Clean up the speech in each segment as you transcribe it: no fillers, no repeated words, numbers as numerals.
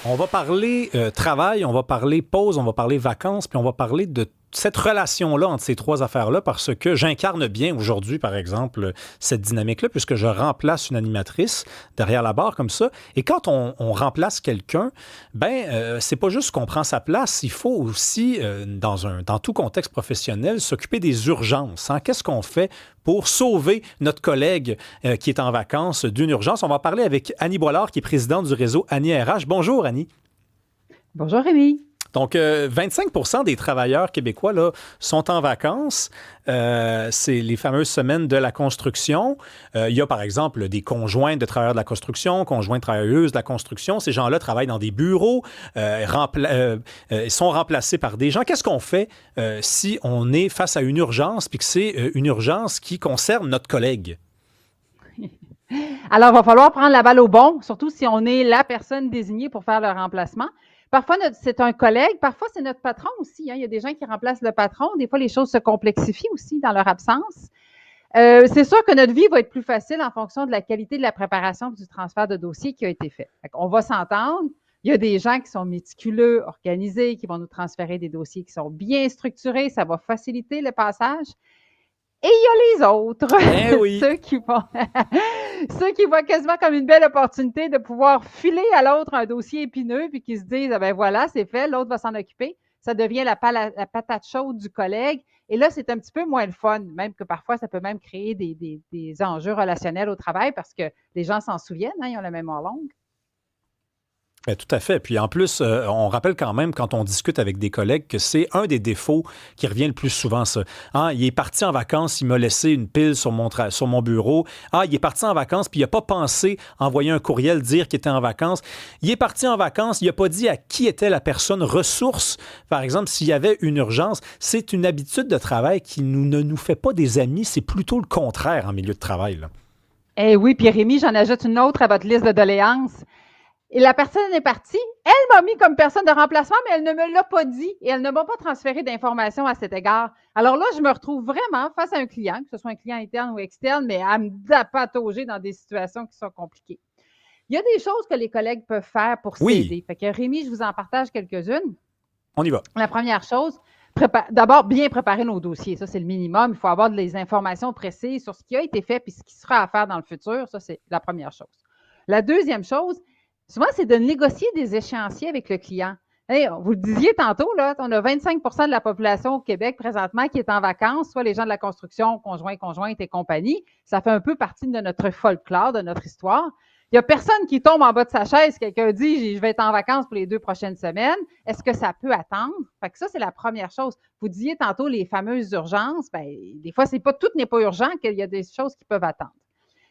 On va parler travail, on va parler pause, on va parler vacances, puis on va parler de cette relation-là entre ces trois affaires-là parce que j'incarne bien aujourd'hui, par exemple, cette dynamique-là, puisque je remplace une animatrice derrière la barre comme ça. Et quand on remplace quelqu'un, c'est pas juste qu'on prend sa place, il faut aussi, dans tout contexte professionnel, s'occuper des urgences. Hein? Qu'est-ce qu'on fait pour sauver notre collègue qui est en vacances d'une urgence? On va parler avec Annie Boilard, qui est présidente du réseau Annie RH. Bonjour, Annie. Bonjour, Rémi. Donc, 25% des travailleurs québécois là, sont en vacances. C'est les fameuses semaines de la construction. Il y a, par exemple, des conjoints de travailleurs de la construction, conjoints de travailleuses de la construction. Ces gens-là travaillent dans des bureaux, sont remplacés par des gens. Qu'est-ce qu'on fait si on est face à une urgence, puis que c'est une urgence qui concerne notre collègue? Alors, il va falloir prendre la balle au bon, surtout si on est la personne désignée pour faire le remplacement. Parfois, c'est un collègue, parfois, c'est notre patron aussi. Hein. Il y a des gens qui remplacent le patron. Des fois, les choses se complexifient aussi dans leur absence. C'est sûr que notre vie va être plus facile en fonction de la qualité de la préparation du transfert de dossier qui a été fait. On va s'entendre. Il y a des gens qui sont méticuleux, organisés, qui vont nous transférer des dossiers qui sont bien structurés. Ça va faciliter le passage. Et il y a les autres, Oui. ceux qui voient quasiment comme une belle opportunité de pouvoir filer à l'autre un dossier épineux puis qui se disent, ah ben voilà, c'est fait, l'autre va s'en occuper. Ça devient la patate chaude du collègue. Et là, c'est un petit peu moins le fun, même que parfois, ça peut même créer des enjeux relationnels au travail parce que les gens s'en souviennent, hein, ils ont la mémoire longue. Tout à fait. Puis en plus, on rappelle quand même, quand on discute avec des collègues, que c'est un des défauts qui revient le plus souvent, ça. Ah, il est parti en vacances, il m'a laissé une pile sur mon bureau. Ah, il est parti en vacances, puis il n'a pas pensé envoyer un courriel, dire qu'il était en vacances. Il est parti en vacances, il n'a pas dit à qui était la personne ressource. Par exemple, s'il y avait une urgence, c'est une habitude de travail qui ne nous fait pas des amis, c'est plutôt le contraire en milieu de travail, là. Eh oui, puis Rémi, j'en ajoute une autre à votre liste de doléances. Et la personne est partie. Elle m'a mis comme personne de remplacement, mais elle ne me l'a pas dit et elle ne m'a pas transféré d'informations à cet égard. Alors là, je me retrouve vraiment face à un client, que ce soit un client interne ou externe, mais à me patauger dans des situations qui sont compliquées. Il y a des choses que les collègues peuvent faire pour Oui, s'aider. Fait que Rémi, je vous en partage quelques-unes. on y va. La première chose, d'abord, bien préparer nos dossiers. Ça, c'est le minimum. Il faut avoir des informations précises sur ce qui a été fait et ce qui sera à faire dans le futur. Ça, c'est la première chose. La deuxième chose, souvent, c'est de négocier des échéanciers avec le client. Hey, vous le disiez tantôt, là, on a 25% de la population au Québec présentement qui est en vacances, soit les gens de la construction, conjoints, conjointes et compagnie. Ça fait un peu partie de notre folklore, de notre histoire. Il n'y a personne qui tombe en bas de sa chaise. Quelqu'un dit, je vais être en vacances pour les 2 prochaines semaines. Est-ce que ça peut attendre? Fait que ça, c'est la première chose. Vous disiez tantôt les fameuses urgences. Ben, des fois, tout n'est pas urgent, qu'il y a des choses qui peuvent attendre.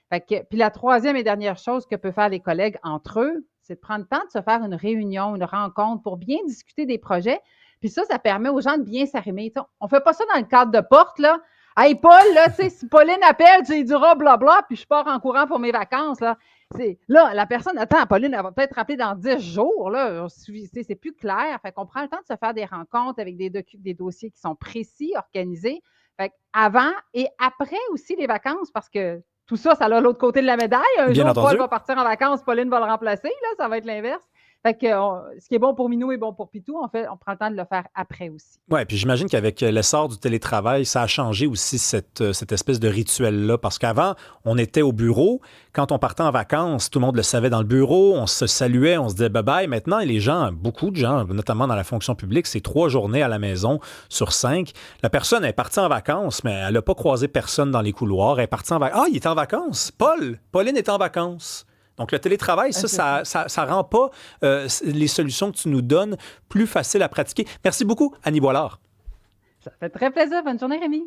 Puis la troisième et dernière chose que peuvent faire les collègues entre eux, c'est de prendre le temps de se faire une réunion, une rencontre pour bien discuter des projets. Puis ça permet aux gens de bien s'arrimer. On ne fait pas ça dans le cadre de porte, là. Hey, Paul, là, tu sais, si Pauline appelle, tu lui diras blabla, puis je pars en courant pour mes vacances, là. Là, la personne, attends, Pauline, elle va peut-être rappeler dans 10 jours, là. C'est plus clair. Fait qu'on prend le temps de se faire des rencontres avec des dossiers qui sont précis, organisés. Fait avant et après aussi les vacances, parce que tout ça, ça a l'autre côté de la médaille. Un Bien jour, entendu. Paul va partir en vacances, Pauline va le remplacer. Là, ça va être l'inverse. Fait que ce qui est bon pour Minou est bon pour Pitou. On prend le temps de le faire après aussi. Oui, puis j'imagine qu'avec l'essor du télétravail, ça a changé aussi cette espèce de rituel-là. Parce qu'avant, on était au bureau. Quand on partait en vacances, tout le monde le savait dans le bureau. On se saluait, on se disait bye-bye. Maintenant, les gens, beaucoup de gens, notamment dans la fonction publique, c'est 3 journées à la maison sur 5. La personne est partie en vacances, mais elle n'a pas croisé personne dans les couloirs. Elle est partie en vacances. Ah, il est en vacances. Pauline est en vacances. Donc, le télétravail, ça rend pas les solutions que tu nous donnes plus faciles à pratiquer. Merci beaucoup, Annie Boilard. Ça fait très plaisir. Bonne journée, Rémi.